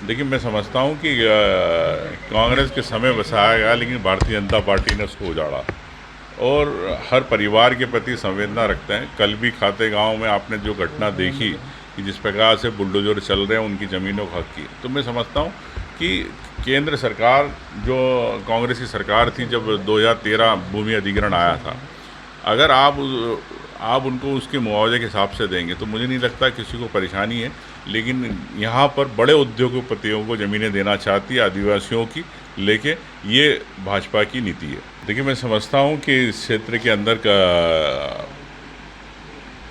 देखिए, मैं समझता हूँ कि कांग्रेस के समय बसाया गया, लेकिन भारतीय जनता पार्टी ने उसको उजाड़ा और हर परिवार के प्रति संवेदना रखते हैं। कल भी खाते गांव में आपने जो घटना देखी कि जिस प्रकार से बुलडोजर चल रहे हैं उनकी ज़मीनों को हक की, तो मैं समझता हूँ कि केंद्र सरकार जो कांग्रेस की सरकार थी जब 2013 भूमि अधिग्रहण आया था, अगर आप उनको उसके मुआवजे के हिसाब से देंगे तो मुझे नहीं लगता किसी को परेशानी है। लेकिन यहाँ पर बड़े उद्योगपतियों को ज़मीनें देना चाहती है आदिवासियों की लेके, ये भाजपा की नीति है। देखिए, मैं समझता हूँ कि इस क्षेत्र के अंदर का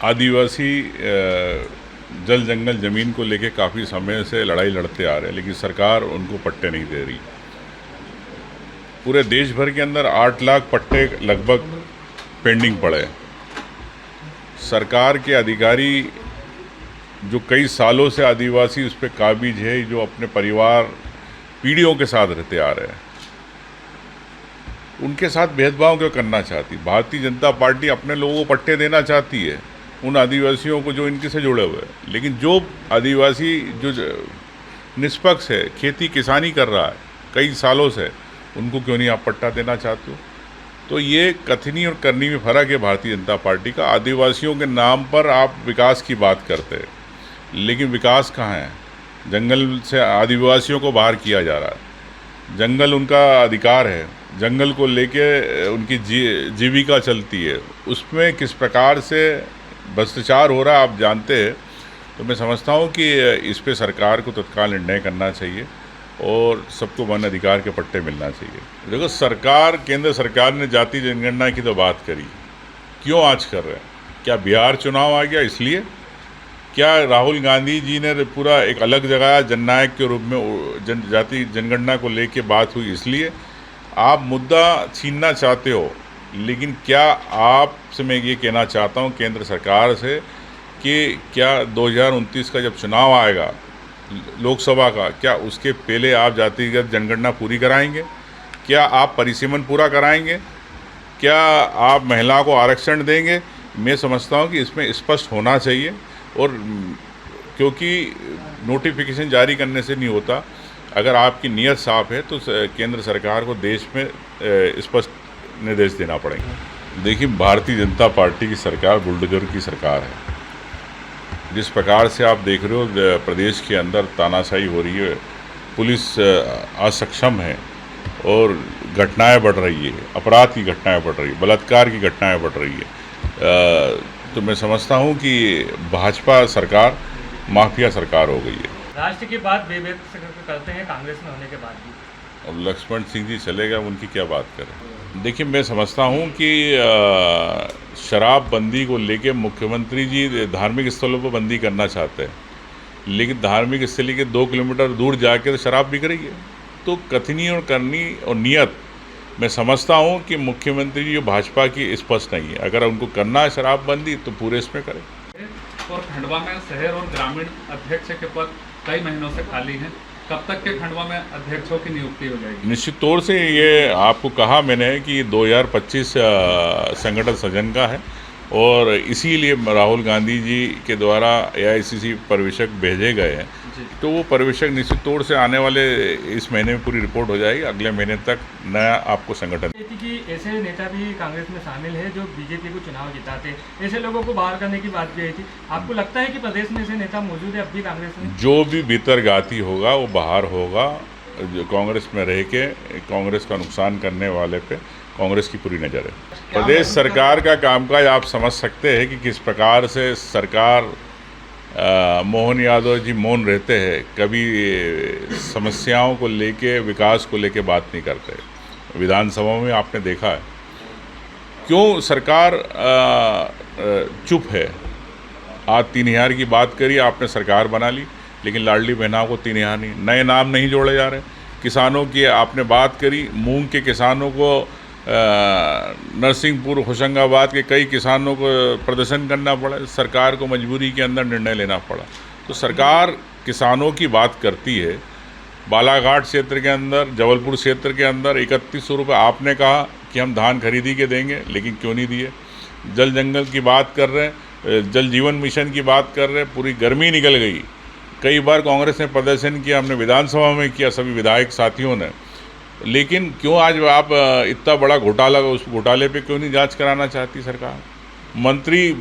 आदिवासी जल जंगल ज़मीन को लेके काफ़ी समय से लड़ाई लड़ते आ रहे हैं, लेकिन सरकार उनको पट्टे नहीं दे रही। पूरे देश भर के अंदर 8 लाख पट्टे लगभग पेंडिंग पड़े हैं। सरकार के अधिकारी जो कई सालों से आदिवासी उस पर काबिज है, जो अपने परिवार पीढ़ियों के साथ रहते आ रहे हैं, उनके साथ भेदभाव क्यों करना चाहती? भारतीय जनता पार्टी अपने लोगों को पट्टे देना चाहती है, उन आदिवासियों को जो इनके से जुड़े हुए हैं। लेकिन जो आदिवासी जो निष्पक्ष है, खेती किसानी कर रहा है कई सालों से, उनको क्यों नहीं आप पट्टा देना चाहते हो? तो ये कथनी और करनी में फ़र्क है भारतीय जनता पार्टी का। आदिवासियों के नाम पर आप विकास की बात करते हैं, लेकिन विकास कहाँ है? जंगल से आदिवासियों को बाहर किया जा रहा है। जंगल उनका अधिकार है, जंगल को लेके उनकी जीविका चलती है, उसमें किस प्रकार से भ्रष्टाचार हो रहा है आप जानते हैं। तो मैं समझता हूँ कि इस पे सरकार को तत्काल निर्णय करना चाहिए और सबको वन अधिकार के पट्टे मिलना चाहिए। देखो, केंद्र सरकार ने जाति जनगणना की तो बात करी, क्यों आज कर रहे हैं? क्या बिहार चुनाव आ गया इसलिए? क्या राहुल गांधी जी ने पूरा एक अलग जगह जननायक के रूप में जाति जनगणना को लेके बात हुई इसलिए? आप मुद्दा छीनना चाहते हो, लेकिन क्या आपसे मैं ये कहना चाहता हूँ केंद्र सरकार से कि क्या 2029 का जब चुनाव आएगा लोकसभा का, क्या उसके पहले आप जातिगत जनगणना पूरी कराएंगे? क्या आप परिसीमन पूरा कराएंगे? क्या आप महिला को आरक्षण देंगे? मैं समझता हूं कि इसमें स्पष्ट होना चाहिए, और क्योंकि नोटिफिकेशन जारी करने से नहीं होता। अगर आपकी नीयत साफ है तो केंद्र सरकार को देश में स्पष्ट निर्देश देना पड़ेगा। देखिए, भारतीय जनता पार्टी की सरकार बुलडोजर की सरकार है। जिस प्रकार से आप देख रहे हो प्रदेश के अंदर तानाशाही हो रही है, पुलिस असक्षम है और घटनाएं बढ़ रही है, अपराध की घटनाएं बढ़ रही है, बलात्कार की घटनाएं बढ़ रही है। तो मैं समझता हूं कि भाजपा सरकार माफिया सरकार हो गई है। राष्ट्र की बात विवेक से करते हैं कांग्रेस में होने के बाद भी। अब लक्ष्मण सिंह जी चले गए, उनकी क्या बात करें? देखिए, मैं समझता हूं कि शराबबंदी को लेके मुख्यमंत्री जी धार्मिक स्थलों पर बंदी करना चाहते हैं, लेकिन धार्मिक स्थल के 2 किलोमीटर दूर जाके तो शराब बिक रही है। तो कथनी और करनी और नियत मैं समझता हूं कि मुख्यमंत्री जी भाजपा की स्पष्ट नहीं है। अगर उनको करना है शराबबंदी तो पूरे इसमें करें। और खंडवा में शहर और ग्रामीण अध्यक्ष के पद कई महीनों से खाली हैं, कब तक के खंडवा में अध्यक्षों की नियुक्ति हो जाएगी? निश्चित तौर से ये आपको कहा मैंने कि 2025 संगठन सृजन का है, और इसीलिए राहुल गांधी जी के द्वारा AICC पर्यवेक्षक भेजे गए हैं। तो वो पर्यवेक्षक निश्चित तौर से आने वाले इस महीने में पूरी रिपोर्ट हो जाएगी, अगले महीने तक नया आपको संगठन। कि ऐसे नेता भी कांग्रेस में शामिल है जो बीजेपी को चुनाव जिताते, ऐसे लोगों को बाहर करने की बात भी आई थी। आपको लगता है कि प्रदेश में ऐसे नेता मौजूद है अब भी कांग्रेस में? जो भी भीतरघाती होगा वो बाहर होगा। जो कांग्रेस में रह के कांग्रेस का नुकसान करने वाले पे कांग्रेस की पूरी नज़र है। प्रदेश सरकार का कामकाज आप समझ सकते हैं कि किस प्रकार से सरकार मोहन यादव जी मौन रहते हैं, कभी समस्याओं को लेके विकास को लेके बात नहीं करते। विधानसभा में आपने देखा है क्यों सरकार चुप है। आज 3000 की बात करी, आपने सरकार बना ली, लेकिन लाडली बहनाओं को 3000 नहीं, नए नाम नहीं जोड़े जा रहे। किसानों की आपने बात करी, मूंग के किसानों को नरसिंहपुर होशंगाबाद के कई किसानों को प्रदर्शन करना पड़ा, सरकार को मजबूरी के अंदर निर्णय लेना पड़ा। तो सरकार किसानों की बात करती है। बालाघाट क्षेत्र के अंदर, जबलपुर क्षेत्र के अंदर 3100 रुपये आपने कहा कि हम धान खरीदी के देंगे, लेकिन क्यों नहीं दिए? जल जंगल की बात कर रहे हैं, जल जीवन मिशन की बात कर रहे हैं, पूरी गर्मी निकल गई, कई बार कांग्रेस ने प्रदर्शन किया, हमने विधानसभा में किया सभी विधायक साथियों ने, लेकिन क्यों आज आप इतना बड़ा घोटाला, उस घोटाले पे क्यों नहीं जांच कराना चाहती सरकार? मंत्री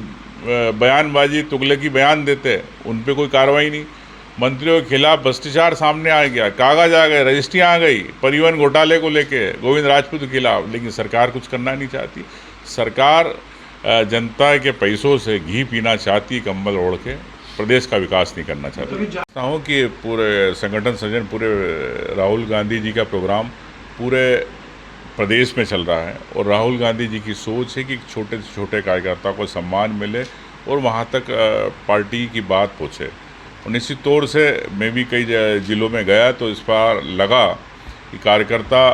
बयानबाजी तुगलकी बयान देते, उन पे कोई कार्रवाई नहीं। मंत्रियों के खिलाफ भ्रष्टाचार सामने आ गया, कागज आ गए, रजिस्ट्रियाँ आ गई परिवहन घोटाले को लेके गोविंद राजपूत के खिलाफ, लेकिन सरकार कुछ करना नहीं चाहती। सरकार जनता के पैसों से घी पीना चाहती, कंबल ओढ़ के प्रदेश का विकास नहीं करना चाहती। चाहता हूँ कि पूरे संगठन सृजन, पूरे राहुल गांधी जी का प्रोग्राम पूरे प्रदेश में चल रहा है और राहुल गांधी जी की सोच है कि छोटे से छोटे कार्यकर्ता को सम्मान मिले और वहाँ तक पार्टी की बात पहुँचे। और निश्चित तौर से मैं भी कई जिलों में गया तो इस बार लगा कि कार्यकर्ता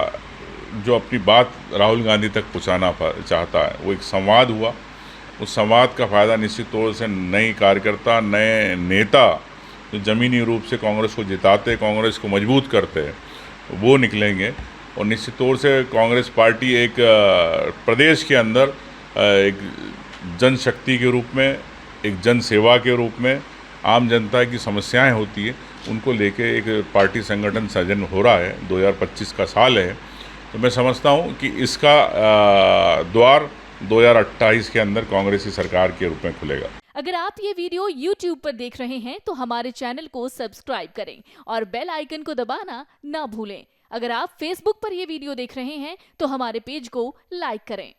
जो अपनी बात राहुल गांधी तक पहुँचाना चाहता है, वो एक संवाद हुआ। उस संवाद का फ़ायदा निश्चित तौर से नए कार्यकर्ता, नए नेता जो ज़मीनी रूप से कांग्रेस को जिताते, कांग्रेस को मजबूत करते हैं, वो निकलेंगे। और निश्चित तौर से कांग्रेस पार्टी एक प्रदेश के अंदर एक जनशक्ति के रूप में, एक जन सेवा के रूप में, आम जनता की समस्याएं होती है उनको लेके एक पार्टी संगठन सृजन हो रहा है। 2025 का साल है, तो मैं समझता हूं कि इसका द्वार 2028 के अंदर कांग्रेस की सरकार के रूप में खुलेगा। अगर आप ये वीडियो YouTube पर देख रहे हैं तो हमारे चैनल को सब्सक्राइब करें और बेल आइकन को दबाना ना भूलें। अगर आप Facebook पर ये वीडियो देख रहे हैं तो हमारे पेज को लाइक करें।